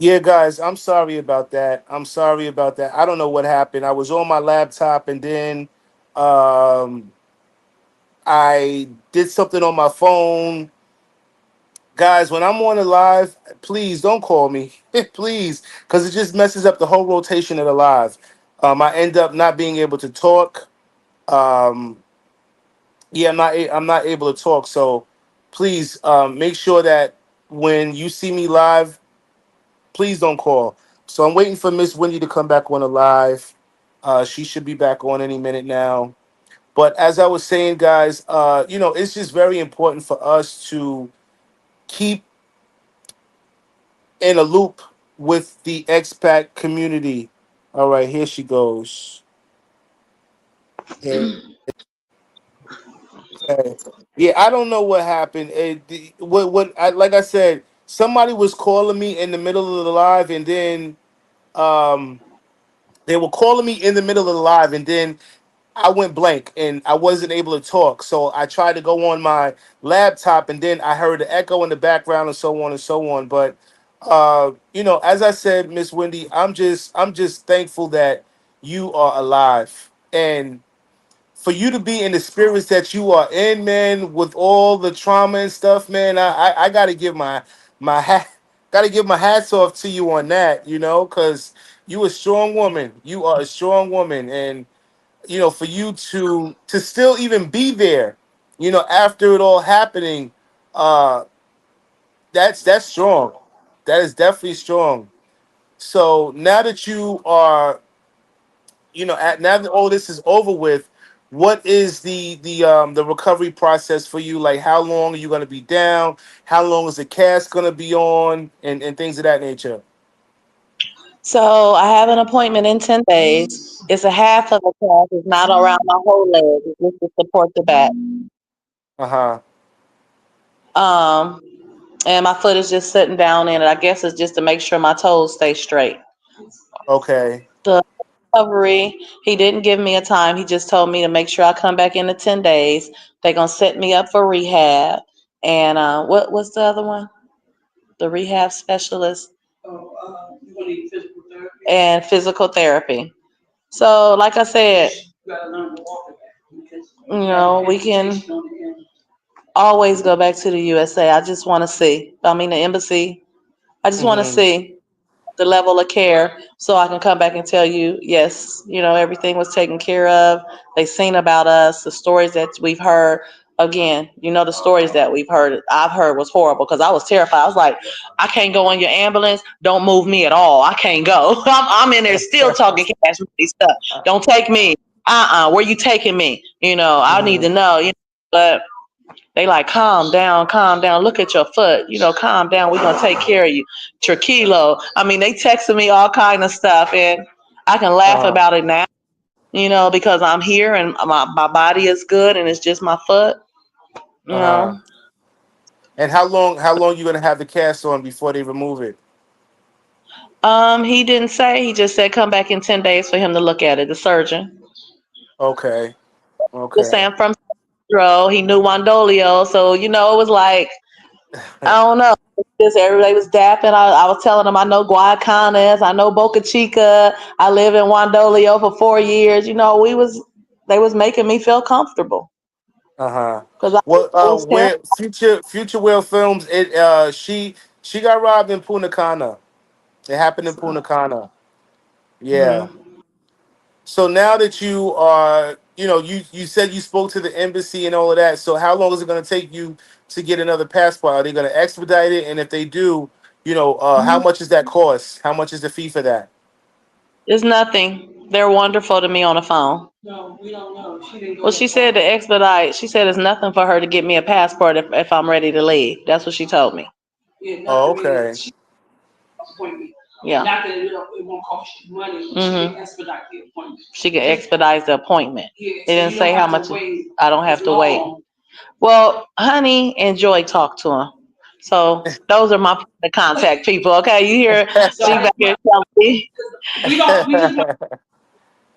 Yeah, guys, I'm sorry about that. I'm sorry about that. I don't know what happened. I was on my laptop and then um, I did something on my phone. Guys, when I'm on a live, please don't call me, please, because it just messes up the whole rotation of the live. I end up not being able to talk. Um, yeah, I'm not able to talk. So please make sure that when you see me live, please don't call. So I'm waiting for Miss Wendy to come back on the live. She should be back on any minute now. But as I was saying, guys, it's just very important for us to keep in a loop with the expat community. All right, here she goes. Yeah, okay. Yeah, I don't know what happened. Like I said, somebody was calling me in the middle of the live, and then um, they were calling me in the middle of the live, and then I went blank and I wasn't able to talk. So I tried to go on my laptop and then I heard the echo in the background and so on and so on. But as I said, Miss Wendy, I'm just thankful that you are alive. And for you to be in the spirits that you are in, man, with all the trauma and stuff, man, I gotta give my hat gotta give my hats off to you on that, because you a strong woman. You are a strong woman, and for you to still even be there, after it all happening, uh, that's strong. That is definitely strong. So now that you are, now that all this is over with, what is the recovery process for you? Like, how long are you going to be down? How long is the cast going to be on, and things of that nature? So I have an appointment in 10 days. It's a half of the cast. It's not around my whole leg. It's just to support the back. Uh huh. Um, and my foot is just sitting down in it. I guess it's just to make sure my toes stay straight. Okay. The recovery, he didn't give me a time. He just told me to make sure I come back in the 10 days. They're going to set me up for rehab. And what's the other one? The rehab specialist and physical therapy. So, like I said, we can always go back to the USA. I just want to see. I mean, the embassy. I just want to Mm-hmm. see the level of care so I can come back and tell you, yes, everything was taken care of. They seen about us, the stories that we've heard. Again, the stories that I've heard was horrible because I was terrified. I was like, I can't go in your ambulance. Don't move me at all. I can't go. I'm in there still talking cash money stuff. Don't take me. Where you taking me? I need Mm-hmm. to know. But they like, calm down, calm down. Look at your foot. Calm down. We're gonna take care of you. Trachelo. I mean, they texted me all kind of stuff, and I can laugh Uh-huh. about it now. Because I'm here and my body is good, and it's just my foot. You Uh-huh. know. And how long you gonna have the cast on before they remove it? He didn't say. He just said come back in 10 days for him to look at it. The surgeon. Okay. Just Okay. saying from Centro. He knew Wandolio, so it was like I don't know. Just everybody was dapping. I was telling them I know Guayacanes, I know Boca Chica. I live in Wandolio for 4 years. They was making me feel comfortable Uh-huh. because I Well, was terrified. where Future Will Films, she got robbed in Punta Cana. It happened in Punta Cana. Yeah. Hmm. So now that you are, you said you spoke to the embassy and all of that. So how long is it going to take you to get another passport? Are they going to expedite it? And if they do, how much is that cost? How much is the fee for that? It's nothing. They're wonderful to me on the phone. No, we don't know. She didn't go. Well, she said to expedite. She said it's nothing for her to get me a passport if I'm ready to leave. That's what she told me. Yeah, Oh, nothing okay. is appointment. Yeah. Not that it won't cost you money. She can expedite the appointment. She can expedite the appointment. Yeah, it didn't say how much. I don't have to wait. Well, Honey and Joy talk to him. So those are my point of contact people. Okay, you hear she back here telling me. We just want to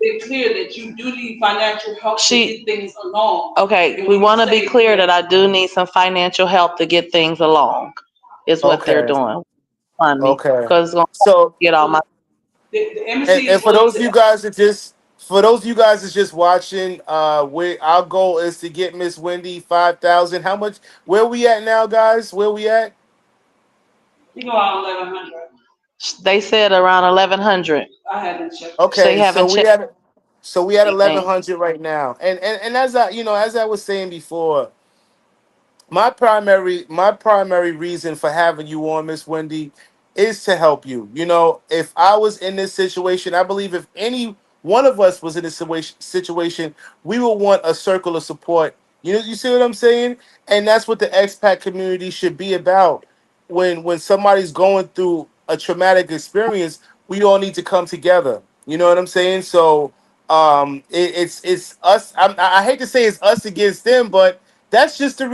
be clear that you do need financial help to get things along. Okay, we want to be clear that I do need some financial help to get things along. Is what they're Okay. doing. fund me Okay. because it's gonna So get all my. The and embassy for those was of you guys that just for those of you guys that's just watching, we our goal is to get Miss Wendy 5,000. How much? Where we at now, guys? Where we at? you know around 1100. They said around 1100. I haven't checked it. They Okay, haven't checked so we at anything. 1,100 right now, and as I as I was saying before, my primary reason for having you on, Miss Wendy, is to help you. If I was in this situation, I believe if any one of us was in this situation, we would want a circle of support. You see what I'm saying? And that's what the expat community should be about. When somebody's going through a traumatic experience, we all need to come together. You know what I'm saying? So it's us. I hate to say it's us against them, but that's just the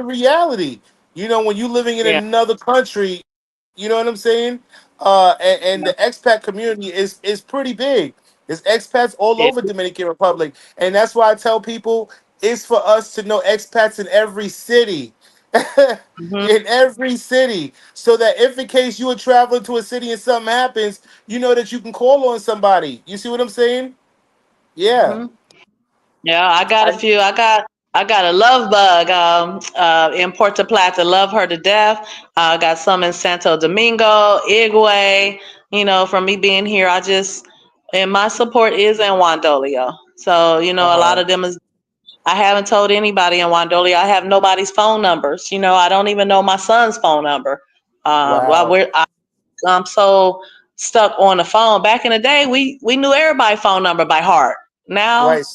reality. When you're living in Yeah, another country, you know what I'm saying? And the expat community is pretty big. There's expats all yeah. over Dominican Republic, and that's why I tell people it's for us to know expats in every city. Hmm. In every city, so that if in case you are traveling to a city and something happens, you know that you can call on somebody. You see what I'm saying? Yeah. Hmm. Yeah, I got a I, few. I got a love bug in Puerto Plata. Love her to death. I got some in Santo Domingo, Igwe. From me being here, and my support is in Wandolio. So a lot uh-huh. of them is. I haven't told anybody in Wandolio. I have nobody's phone numbers. I don't even know my son's phone number. Wow. I'm so stuck on the phone. Back in the day, we knew everybody's phone number by heart. Now, Right.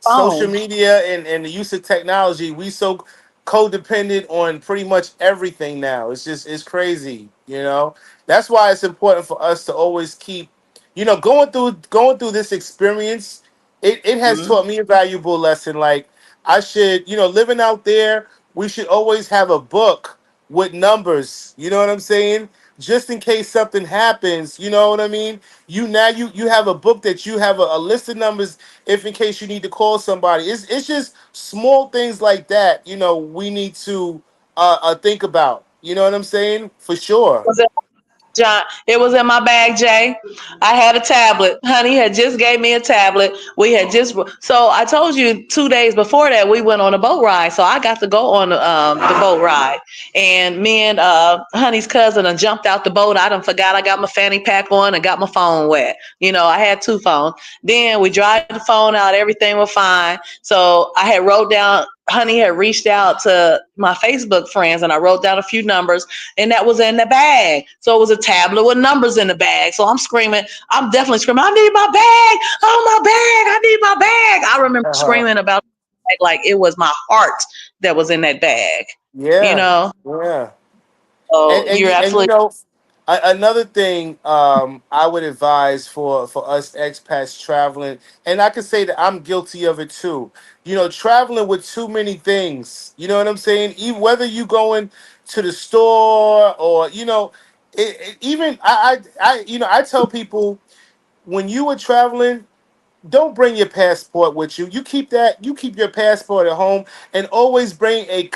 Social phone. media and the use of technology, we so codependent on pretty much everything now. It's crazy. That's why it's important for us to always keep, going through this experience. It has Mhm. taught me a valuable lesson. Like, I should, living out there, we should always have a book with numbers. You know what I'm saying? Just in case something happens, you know what I mean? You have a book that you have a list of numbers if in case you need to call somebody. It's just small things like that, we need to think about. You know what I'm saying? For sure. John, it was in my bag, Jay. I had a tablet. Honey had just gave me a tablet. We had just so I told you 2 days before that we went on a boat ride. So I got to go on the boat ride, and me and Honey's cousin done jumped out the boat. I done forgot I got my fanny pack on and got my phone wet. I had two phones. Then we dried the phone out. Everything was fine. So I had wrote down. Honey had reached out to my Facebook friends, and I wrote down a few numbers, and that was in the bag. So it was a tablet with numbers in the bag. So I'm screaming. I'm definitely screaming. I need my bag. Oh, my bag. I need my bag. I remember Uh-huh. screaming about the bag like it was my heart that was in that bag. You Yeah. know. Yeah. So And you're and absolutely. another thing, I would advise for us expats traveling, and I can say that I'm guilty of it too. Traveling with too many things. You know what I'm saying? Even whether you going to the store or even I tell people, when you were traveling, don't bring your passport with you. You keep your passport at home, and always bring a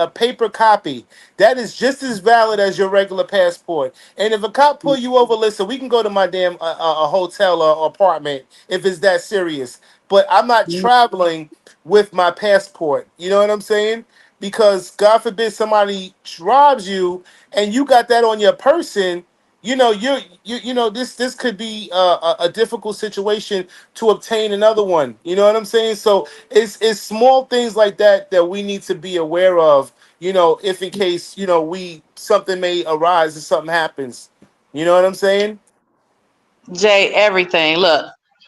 paper copy that is just as valid as your regular passport. And if a cop pull you over, listen, we can go to my damn a hotel or apartment if it's that serious. But I'm not traveling with my passport. You know what I'm saying? Because God forbid somebody robs you and you got that on your person. This could be a difficult situation to obtain another one. You know what I'm saying? So it's small things like that we need to be aware of. If in case we something may arise and something happens. You know what I'm saying? Jay, everything. Look,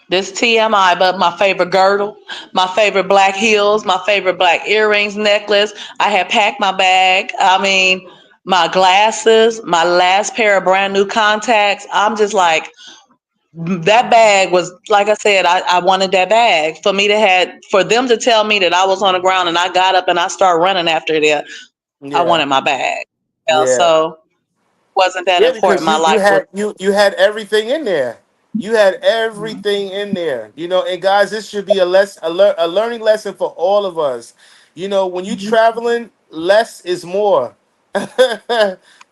this TMI, but my favorite girdle, my favorite black heels, my favorite black earrings, necklace. I had packed my bag. I mean, my glasses, my last pair of brand new contacts. I'm just like, that bag was, like I said, I wanted that bag for me to had for them to tell me that I was on the ground and I got up and I started running after it. I Yeah, wanted my bag. yeah, So wasn't that yeah. important. Because My you life was. had you had everything in there. You had everything in there. And guys, this should be a learning lesson for all of us. When you traveling, less is more.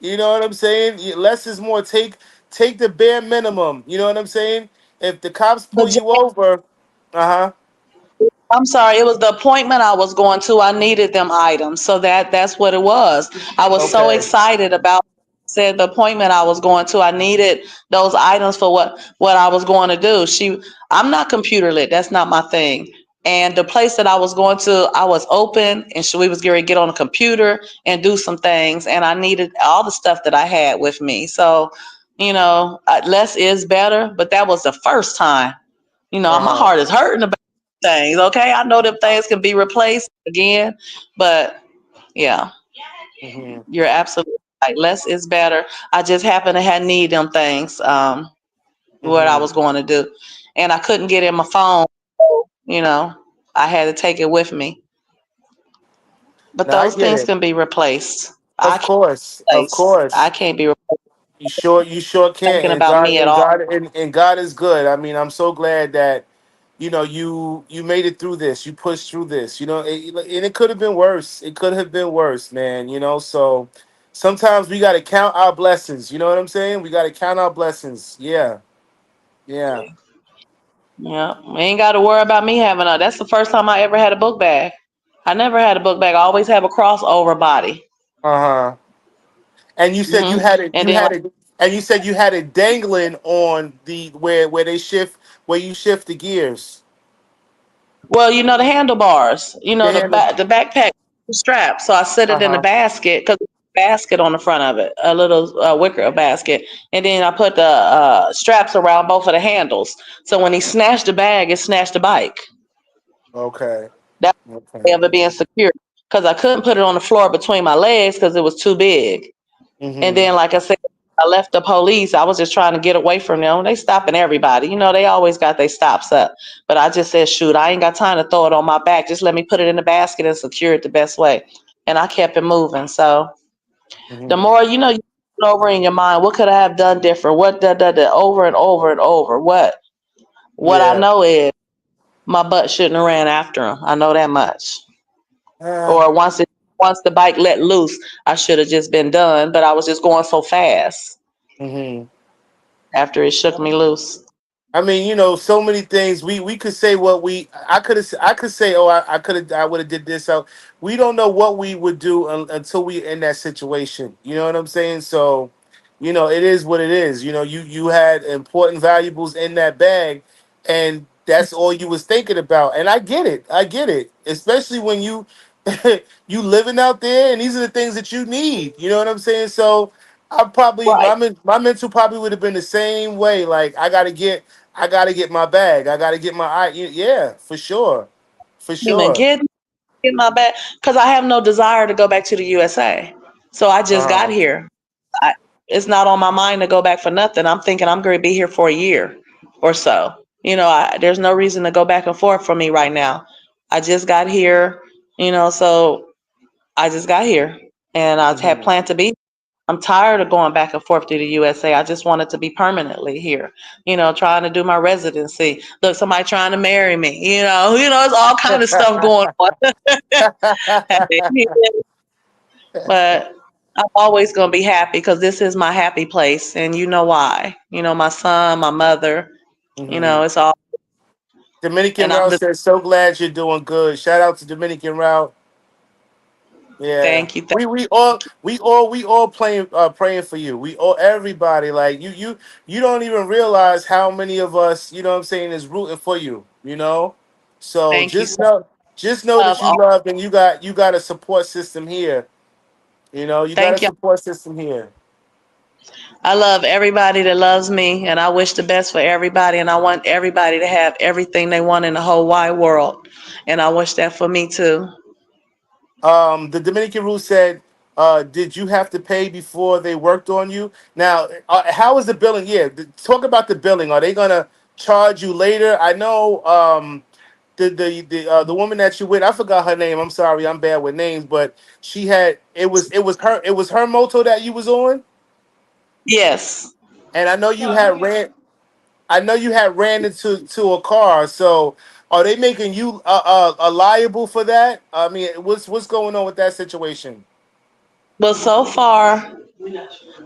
You know what I'm saying? Less is more. Take the bare minimum. You know what I'm saying? If the cops pull But you over, uh huh, I'm sorry, it was the appointment I was going to. I needed them items. So that's what it was. I was so okay, excited about said the appointment I was going to. I needed those items for what I was going to do. I'm not computer lit. That's not my thing. And the place that I was going to, I was open and we was going to get on the computer and do some things. And I needed all the stuff that I had with me. So, less is better, but that was the first time. uh My huh, heart is hurting about things. Okay, I know them things can be replaced again, but yeah, hmm, you're absolutely right. Less is better. I just happen to have need them things. What I hmm. was going to do, and I couldn't get in my phone. You know, I had to take it with me. But Now I those get things it. can be replaced. I Of can't course, of replace. I course. can't be replaced. You sure can. Thinking And about God me at and all. God and God is good. I mean, I'm so glad that you made it through this. You pushed through this. And it could have been worse. It could have been worse, man. So sometimes we got to count our blessings. You know what I'm saying? We got to count our blessings. Yeah, yeah. Yeah, you ain't got to worry about me having a. That's the first time I ever had a book bag. I never had a book bag. I always have a crossover body. Uh huh. And you said you Hmm. had it. And You then, had it. And you said you had it dangling on the where they shift where you shift the gears. well, the handlebars. The The handle. the backpack strap. So I set Uh it in the huh. basket because basket on the front of it, a little wicker basket, and then I put the straps around both of the handles. So when he snatched the bag, it snatched the bike. Okay. That's the way Okay. of it being secure because I couldn't put it on the floor between my legs because it was too big. And Mhm. then, like I said, I left the police. I was just trying to get away from them. They stopping everybody. They always got their stops up. But I just said, shoot, I ain't got time to throw it on my back. Just let me put it in the basket and secure it the best way. And I kept it moving. So the Mhm. more you put over in your mind, what could I have done different? What over and over and over. What I Yeah. know is my butt shouldn't have ran after him. I know that much. Uh, Or once the bike let loose, I should have just been done. But I was just going so fast mhm. after it shook me loose. I mean, so many things. We could say what we. I could say, oh, I could have. I would have did this. So we don't know what we would do until we in that situation. You know what I'm saying? So, it is what it is. You had important valuables in that bag, and that's all you was thinking about. And I get it. I get it. Especially when you you living out there, and these are the things that you need. You know what I'm saying? So I probably Right. my mental probably would have been the same way. Like I gotta get my bag. I gotta get my yeah, for sure. For Even sure. get my back because I have no desire to go back to the USA. So I just got Uh-huh. here. I, it's not on my mind to go back for nothing. I'm thinking I'm going to be here for a year or so. There's no reason to go back and forth for me right now. I just got here, so I just got here and I had Hmm. planned to be. I'm tired of going back and forth to the USA. I just wanted to be permanently here, trying to do my residency. Look, somebody trying to marry me, it's all kind of stuff going on. But I'm always going to be happy because this is my happy place. And you know why? My son, my mother, Hmm. it's all, Dominican and I'm Route the says, so glad you're doing good. Shout out to Dominican Route. Yeah. thank you. We all praying for you. We all everybody like you don't even realize how many of us, you know what I'm saying, is rooting for you, you know? So Thank you just so know much. that you love and you got a support system here. You got a Thank you. support system here. I love everybody that loves me, and I wish the best for everybody. And I want everybody to have everything they want in the whole wide world. And I wish that for me too. The Dominican rule said, did you have to pay before they worked on you? Now, how is the billing? Yeah, talk about the billing. Are they gonna charge you later? I know the woman that you with. I forgot her name. I'm sorry, I'm bad with names, but it was her moto that you was on, Yes. and I know you had ran into a car. So are they making you liable for that? I mean, what's going on with that situation? Well, so far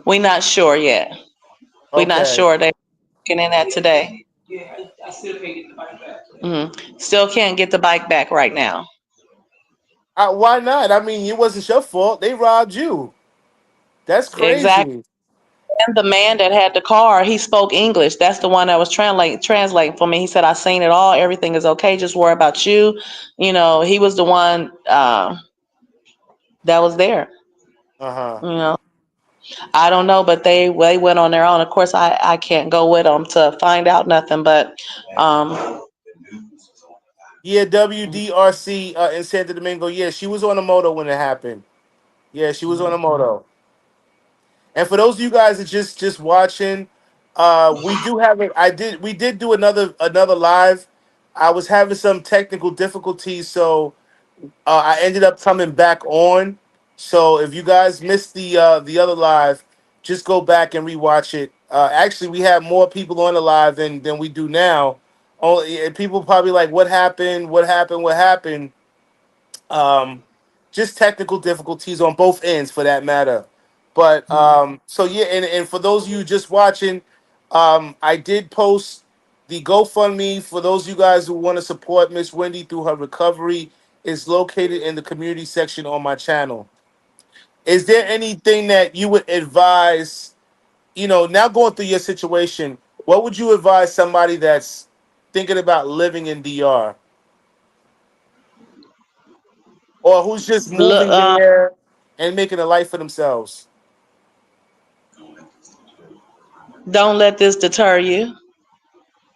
we're not sure yet. We're not Okay. sure. They're looking in that today. Yeah, I still can't get the money back. Still can't get the bike back right now. Why not? I mean, it wasn't your fault. They robbed you. That's Exactly. crazy. And the man that had the car, he spoke English. That's the one that was translating for me. He said, "I seen it all. Everything is okay. Just worry about you." He was the one that was there. Uh huh. You know, I don't know, but they went on their own. Of course, I can't go with them to find out nothing. But um, Yeah, WDRC in Santo Domingo. Yeah, she was on a moto when it happened. Yeah, she was on a moto. And for those of you guys that just watching, we do have it. We did do another live. I was having some technical difficulties, so I ended up coming back on. So if you guys missed the other live, just go back and rewatch it. Actually, we have more people on the live than we do now. Only and people probably like, what happened? What happened? What happened? Um, just technical difficulties on both ends, for that matter. But so yeah, and for those of you just watching, I did post the GoFundMe for those of you guys who want to support Miss Wendy through her recovery is located in the community section on my channel. Is there anything that you would advise, now going through your situation, what would you advise somebody that's thinking about living in DR or who's just look, moving there and making a life for themselves? don't let this deter you.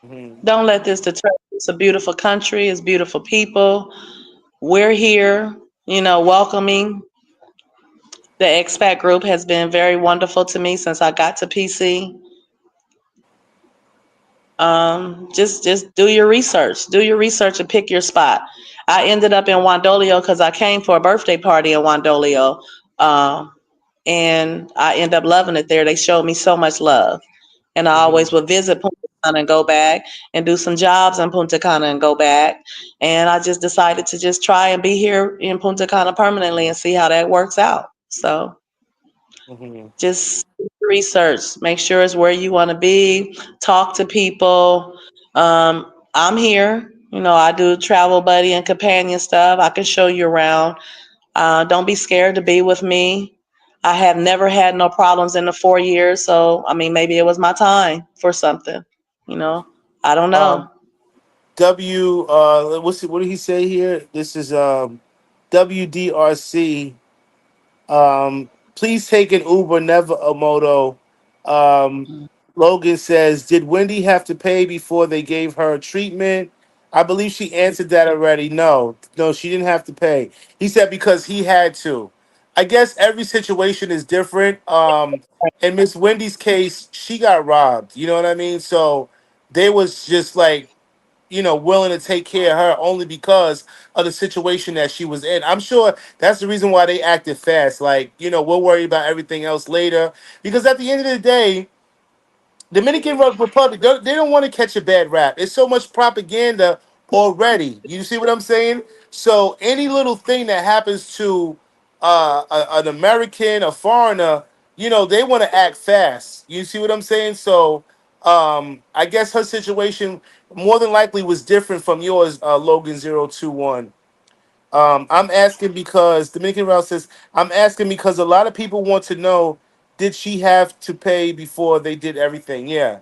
Hmm. Don't let this deter you. It's a beautiful country. It's beautiful people. We're here. Welcoming. The expat group has been very wonderful to me since I got to PC. Just do your research. Do your research and pick your spot. I ended up in Wandolio because I came for a birthday party in Wandolio, and I ended up loving it there. They showed me so much love, and I Hmm. always would visit Punta Cana and go back and do some jobs in Punta Cana and go back. And I just decided to just try and be here in Punta Cana permanently and see how that works out. So Hmm. just research, make sure it's where you want to be, talk to people. I'm here. I do travel buddy and companion stuff. I can show you around. Don't be scared to be with me. I have never had no problems in the 4 years. So, I mean, maybe it was my time for something, you know, I don't know. Um, what did he say here? This is WDRC. Please take an Uber, never a moto. Um, Logan says, did Wendy have to pay before they gave her treatment? I believe she answered that already. No, no, she didn't have to pay. He said because he had to. I guess every situation is different. In Miss Wendy's case, she got robbed. You know what I mean? So they was just like, willing to take care of her only because of the situation that she was in. I'm sure that's the reason why they acted fast. Like, we'll worry about everything else later. Because at the end of the day, Republic, they don't want to catch a bad rap. It's so much propaganda already. You see what I'm saying? So any little thing that happens to an American, a foreigner, they want to act fast. You see what I'm saying? So I guess her situation more than likely was different from yours, Logan 021. I'm asking because Dominican Rouse says, I'm asking because a lot of people want to know, did she have to pay before they did everything? Yeah.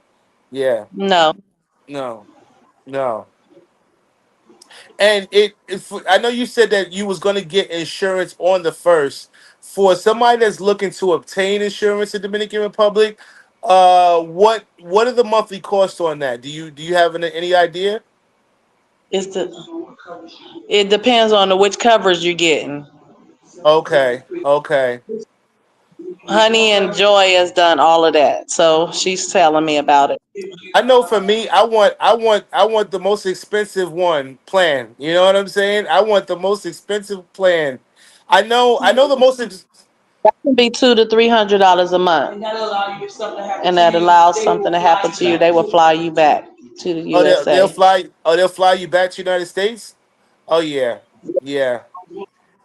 Yeah. No, No. No. And I know you said that you was going to get insurance on the first. For somebody that's looking to obtain insurance in Dominican Republic, what are the monthly costs on that? Do you have any idea? it's the, it depends on which coverage you're getting. Okay. Okay. Honey and Joy has done all of that. So she's telling me about it. I know for me, I want the most expensive one plan. You know what I'm saying? I want the most expensive plan. I know the most It can be $200 to $300 a month. And that allows something to happen to you. They will fly you back to the oh they'll USA fly you back to the United States? Oh yeah. Yeah.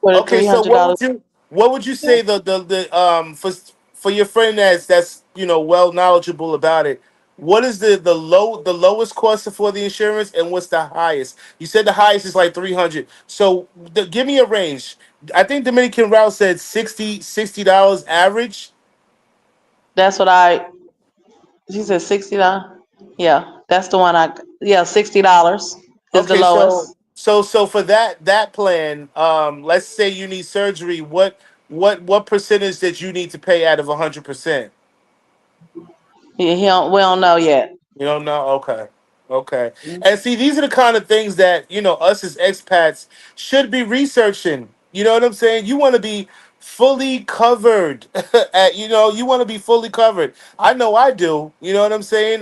for the Okay, three so hundred what dollars. would you what would you say the for your friend that's well knowledgeable about it? What is the lowest cost for the insurance, and what's the highest? You said the highest is like 300. So give me a range. I think Dominican Route said $60 average. That's what I. She said $60. Yeah, that's the one I. Yeah, $60 is the Okay, lowest. so for that plan, let's say you need surgery. What percentage that you need to pay out of 100%? He don't, we don't know yet. You don't know? Okay. Okay. And see, these are the kind of things that, us as expats should be researching. You know what I'm saying? You want to be fully covered. You want to be fully covered. I know I do. You know what I'm saying?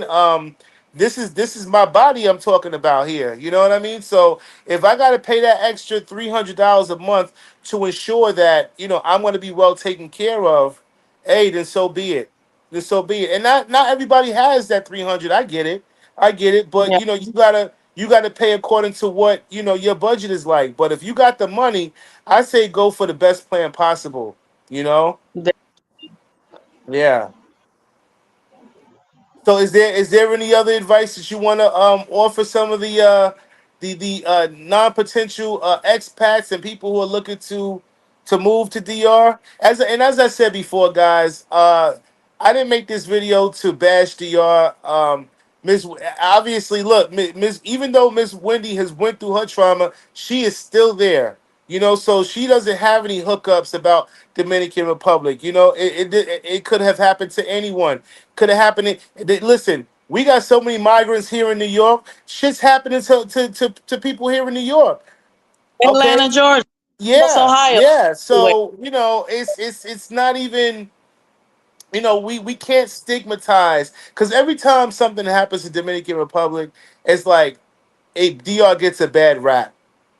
This is my body I'm talking about here. You know what I mean? So if I got to pay that extra $300 a month to ensure that, I'm going to be well taken care of, hey, then so be it. Then so be it. And not everybody has that 300. I get it. I get it. But Yeah. you gotta pay according to what your budget is like. But if you got the money, I say go for the best plan possible. You know? Yeah. So is there any other advice that you want to offer some of the non potential expats and people who are looking to move to DR? As I said before, guys, I didn't make this video to bash DR. Miss Obviously, look, Miss even though Miss Wendy has went through her trauma, she is still there. So she doesn't have any hookups about Dominican Republic. It could have happened to anyone. Could have happened. Listen, we got so many migrants here in New York. Shit's happening to people here in New York. Okay. Atlanta, Georgia, Columbus, Yeah. Ohio. Yeah. Anyway. So it's not even. We can't stigmatize because every time something happens in Dominican Republic, it's like DR gets a bad rap.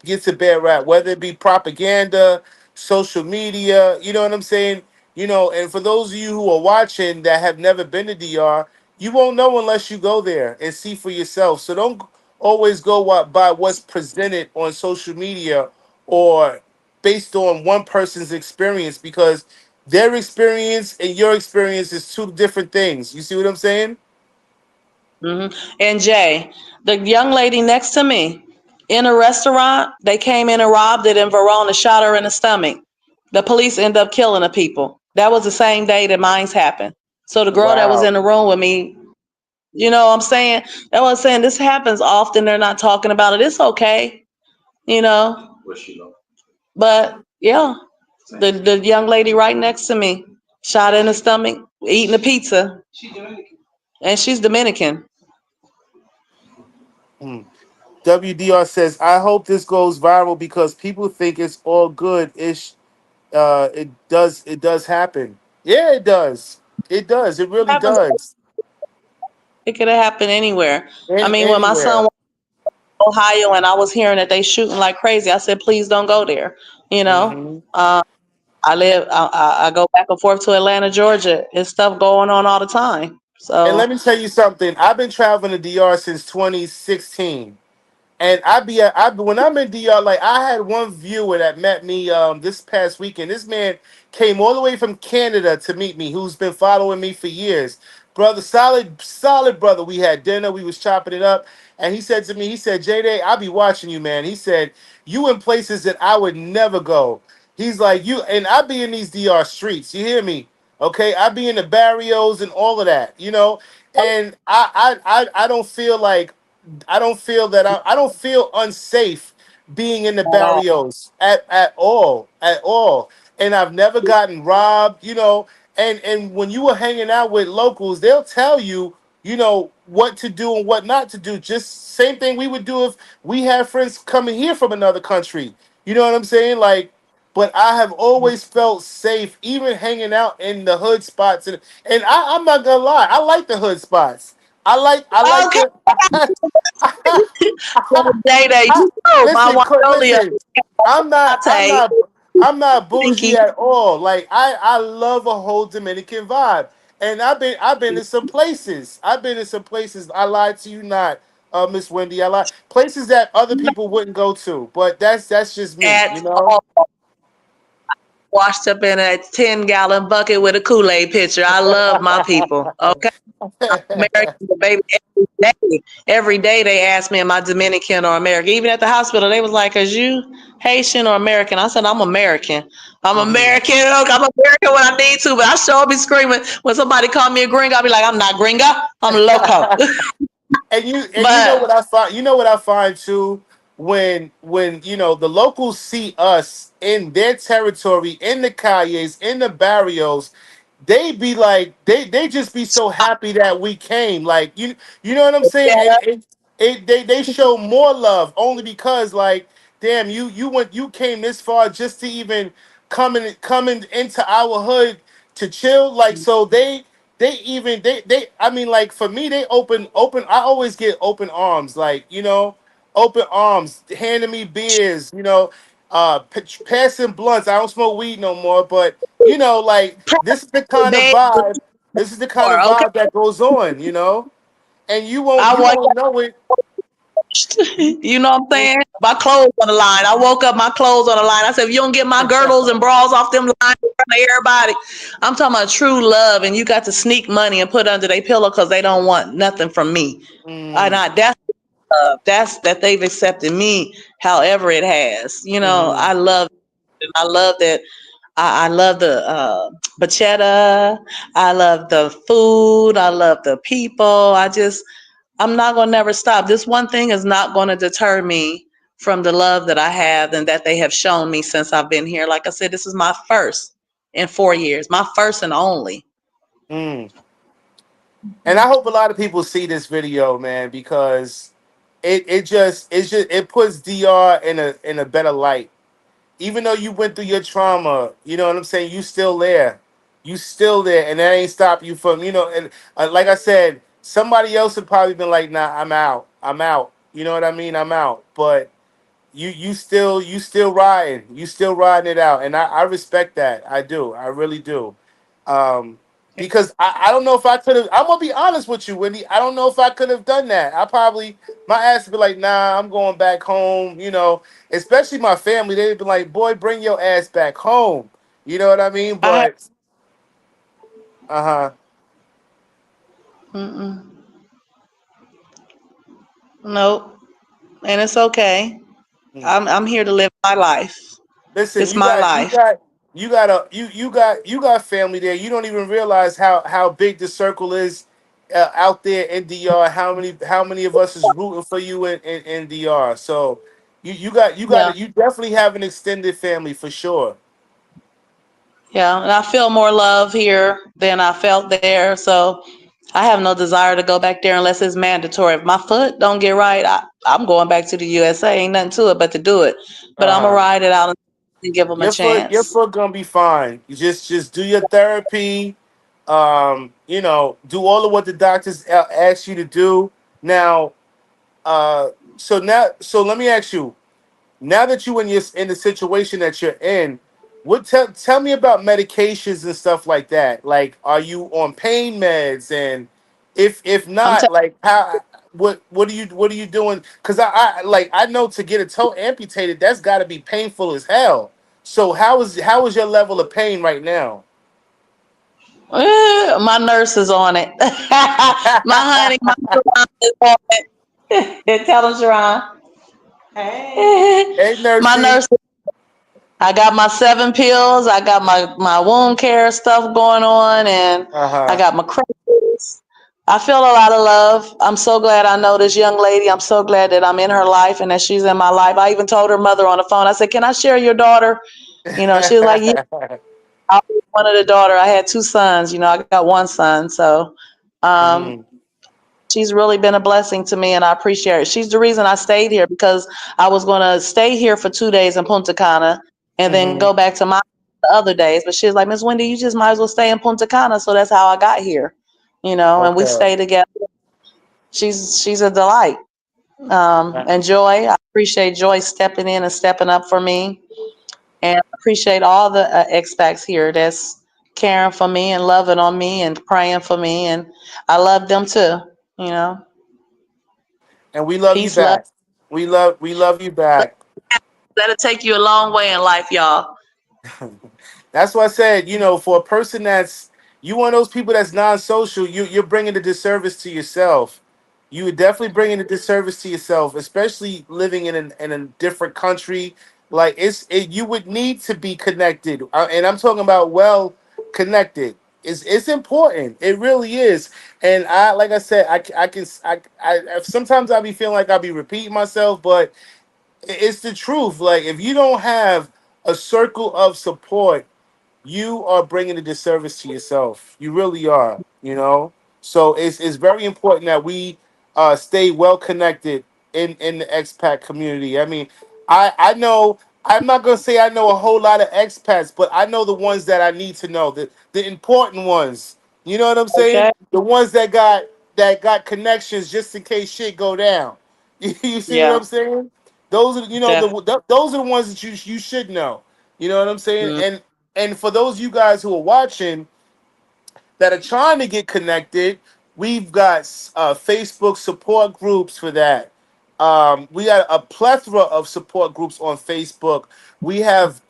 Gets a bad rap, whether it be propaganda, social media, you know what I'm saying? And for those of you who are watching that have never been to DR, you won't know unless you go there and see for yourself. So don't always go by what's presented on social media or based on one person's experience because their experience and your experience is two different things. You see what I'm saying? hmm And Jay, the young lady next to me in a restaurant, they came in and robbed it in Verona, shot her in the stomach. The police end up killing the people. That was the same day that mine's happened. So the girl that was Wow. in the room with me, you know what I'm saying? That was saying this happens often. They're not talking about it. It's okay, you know. But yeah, the young lady right next to me, shot in the stomach, eating a pizza, and she's Dominican. Hmm. WDR says, I hope this goes viral because people think it's all good ish. It does happen. Yeah, it does. It does. It really Happens. does. It could have happened anywhere. I mean, when my son Anywhere. went to Ohio and I was hearing that they shooting like crazy, I said, please don't go there. You know, Hmm. I go back and forth to Atlanta, Georgia. There's stuff going on all the time. And let So me tell you something. I've been traveling to DR since 2016. And when I'm in DR, like I had one viewer that met me this past weekend. This man came all the way from Canada to meet me, who's been following me for years. Brother, solid brother. We had dinner, we was chopping it up, and he said to me, he said, J Day, I'll be watching you, man. He said, you in places that I would never go. He's like, you and I be in these DR streets, you hear me? Okay, I be in the barrios and all of that, and I don't feel like I don't feel unsafe being in the at all. barrios at all. And I've never gotten robbed, and when you were hanging out with locals, they'll tell you, what to do and what not to do. Just same thing we would do if we had friends coming here from another country. You know what I'm saying? Like, but I have always felt safe, even hanging out in the hood spots. And I'm not gonna lie, I like the hood spots. I like Okay, the Day Day, you know my listen, one earlier, listen. I'm not, I'm latte, not, I'm not bougie Pinky. at all. Like I love a whole Dominican vibe, and I've been in some places. I've been in some places. I lied to you not, Miss Wendy. I lied places that other people wouldn't go to, but that's just me. At all. washed up in a 10-gallon bucket with a Kool-Aid pitcher. I love my people. Okay. American, baby, day. Every day they ask me, am I Dominican or American? Even at the hospital, they was like, is you Haitian or American? I said, I'm American. I'm Mhm. American. I'm American when I need to, but I sure be screaming when somebody call me a gringo. I'll be like, I'm not gringo. I'm loco. And you know But what I find, too, when the locals see us in their territory, in the calles, in the barrios, they be like, they just be so happy that we came, like, you know what I'm saying, yeah, and they show more love only because, like, damn, you came this far just to even coming into our hood to chill, like, so they even they I mean, like, for me, they open, I always get open arms, like, open arms, handing me beers, passing blunts. I don't smoke weed no more, but like, this is the kind of bed vibe this is the kind of okay. vibe that goes on, and you won't I you wake won't know it. You know what I'm saying? My clothes on the line. I woke up, my clothes on the line. I said, if you don't get my girdles and bras off them lines in front of everybody, I'm talking about true love, and you got to sneak money and put under their pillow because they don't want nothing from me. And Mm, that's love. That's that they've accepted me however it has. hmm. I love that. I love the bachata. I love the food. I love the people. I'm not going to never stop. This one thing is not going to deter me from the love that I have and that they have shown me since I've been here. Like I said, this is my first in 4 years, my first and only. Mm. And I hope a lot of people see this video, man, because it puts DR in a better light. Even though you went through your trauma, you know what I'm saying? You still there. You still there, and that ain't stop you from, and like I said, somebody else would probably been like, nah, I'm out. I'm out. You know what I mean? I'm out. But you still riding. You still riding it out. And I respect that. I do. I really do. Um, because I don't know if I could have, I'm gonna be honest with you, Wendy. I don't know if I could have done that. I probably, my ass would be like, nah, I'm going back home, especially my family. They'd be like, boy, bring your ass back home. You know what I mean? I have, But uh-huh. mm-mm, nope, and it's okay. I'm here to live my life. Listen, This my life. you got family there. You don't even realize how big the circle is out there in DR. How many of us is rooting for you in DR? So Yeah, you definitely have an extended family for sure. yeah, and I feel more love here than I felt there. So I have no desire to go back there unless it's mandatory. If my foot don't get right, I'm going back to the USA. Ain't nothing to it but to do it. But I'm gonna Uh-huh. ride it out and give them a Your chance. foot gonna be fine. You just do your therapy. Do all of what the doctors ask you to do. Now, so let me ask you. Now that you in the situation that you're in, tell me about medications and stuff like that. Like, are you on pain meds? And if I'm not, telling like, how what are you doing? Because I know to get a toe amputated, that's got to be painful as hell. So how is your level of pain right now? my nurse is on it. My honey, my Sharon is on it. Tell them, Sharon. Hey, My Nursey. nurse. I got my 7 pills. I got my wound care stuff going on, and Uh I huh. got my crutches. I feel a lot of love. I'm so glad I know this young lady. I'm so glad that I'm in her life and that she's in my life. I even told her mother on the phone. I said, "Can I share your daughter?" She was like, "Yeah." I was one of the daughter. I had 2 sons. I got one son. So, um, Mhm. she's really been a blessing to me, and I appreciate it. She's the reason I stayed here because I was going to stay here for 2 days in Punta Cana and then Mhm. go back to my the other days. But she's like, Miss Wendy, you just might as well stay in Punta Cana. So that's how I got here, and we Okay. stay together. She's a delight. And Joy, I appreciate Joy stepping in and stepping up for me, and I appreciate all the expats here that's caring for me and loving on me and praying for me, and I love them too. You know, And we love you peace, love. back. We love you back. That'll take you a long way in life, y'all. That's why I said, for a person that's you one of those people that's non-social, you're bringing a disservice to yourself. You would definitely bringing a disservice to yourself, especially living in a different country. Like you would need to be connected, and I'm talking about well connected. It's important. It really is. And like I said, I can sometimes I be feeling like I'll be repeating myself, but it's the truth. Like if you don't have a circle of support, you are bringing a disservice to yourself. You really are. So it's very important that we stay well connected in the expat community. I mean, I know I'm not gonna say I know a whole lot of expats, but I know the ones that I need to know, the important ones. You know what I'm saying? Okay. The ones that got connections just in case shit go down. You see what Yeah. I'm saying? Those are Def. those are the ones that you should know. You know what I'm saying? Mm, And for those of you guys who are watching that are trying to get connected, we've got Facebook support groups for that. We got a plethora of support groups on Facebook. We have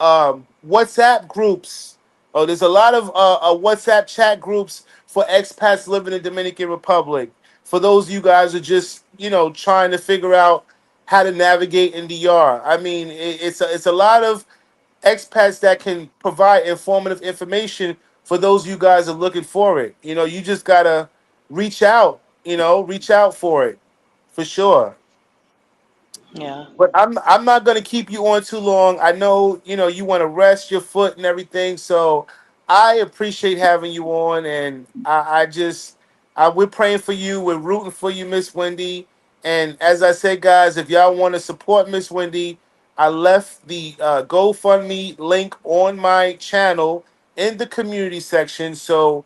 WhatsApp groups. Oh, there's a lot of WhatsApp chat groups for expats living in Dominican Republic. For those of you guys who are just trying to figure out how to navigate in DR. I mean, it's a lot of expats that can provide informative information for those of you guys are looking for it. You just gotta reach out for it for sure. yeah. But I'm not gonna keep you on too long. I know you want to rest your foot and everything, so I appreciate having you on, and I just we're praying for you. We're rooting for you, Miss Wendy. And as I said, guys, if y'all want to support Miss Wendy, I left the GoFundMe link on my channel in the community section. So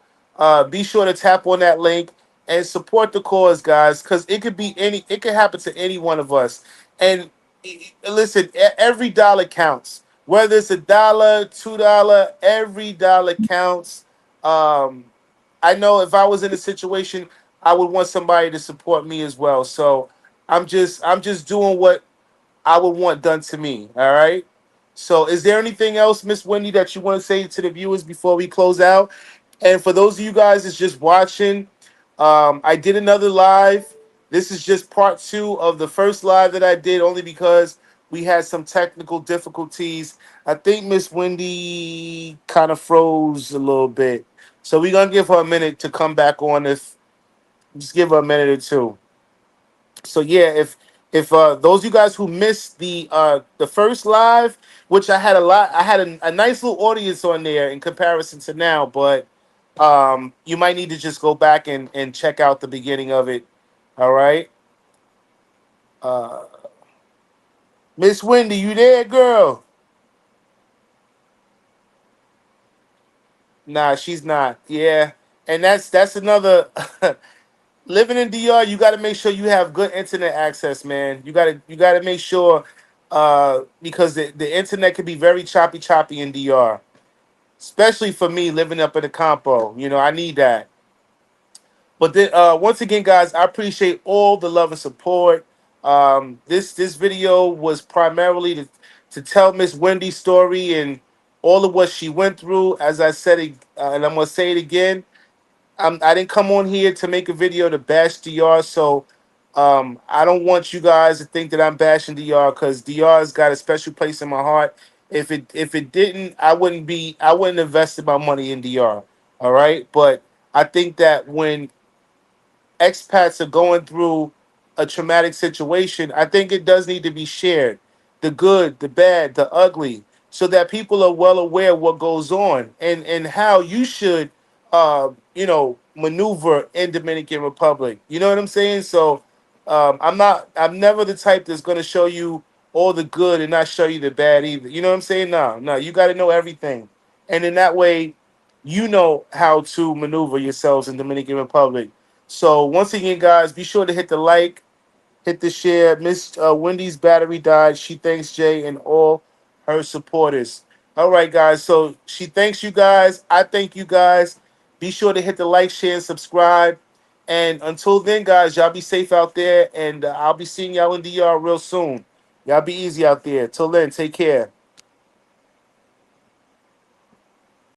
be sure to tap on that link and support the cause, guys, because it could happen to any one of us. And listen, every dollar counts. Whether it's $1, $2, every dollar counts. Um, I know if I was in a situation, I would want somebody to support me as well. So I'm just doing what I would want done to me. All right. So, is there anything else, Miss Wendy, that you want to say to the viewers before we close out? And for those of you guys that's just watching, I did another live. This is just part two of the first live that I did, only because we had some technical difficulties. I think Miss Wendy kind of froze a little bit, so we're gonna give her a minute to come back on. If just give her a minute or two. So yeah, if those of you guys who missed the first live, which I had a nice little audience on there in comparison to now, but you might need to just go back and check out the beginning of it. All right. uh Miss Wendy, you there, girl? Nah, she's not. Yeah. And that's another living in DR, you got to make sure you have good internet access, man. You got to make sure because the internet can be very choppy in DR, especially for me living up in the Campo. I need that. But then, once again, guys, I appreciate all the love and support. This video was primarily to tell Miss Wendy's story and all of what she went through. As I said, and I'm gonna say it again, I didn't come on here to make a video to bash DR, so I don't want you guys to think that I'm bashing DR, because DR's got a special place in my heart. If it didn't, I wouldn't invested my money in DR. All right, but I think that when expats are going through a traumatic situation, I think it does need to be shared. The good, the bad, the ugly, so that people are well aware of what goes on and how you should maneuver in Dominican Republic. You know what I'm saying? So I'm never the type that's gonna show you all the good and not show you the bad either. You know what I'm saying? No, no, you gotta know everything. And in that way, you know how to maneuver yourselves in Dominican Republic. So once again, guys, be sure to hit the like, hit the share. Miss Wendy's battery died. She thanks Jay and all her supporters. All right, guys. So she thanks you guys. I thank you guys. Be sure to hit the like, share, and subscribe. And until then, guys, y'all be safe out there. And I'll be seeing y'all in DR real soon. Y'all be easy out there. Till then, take care.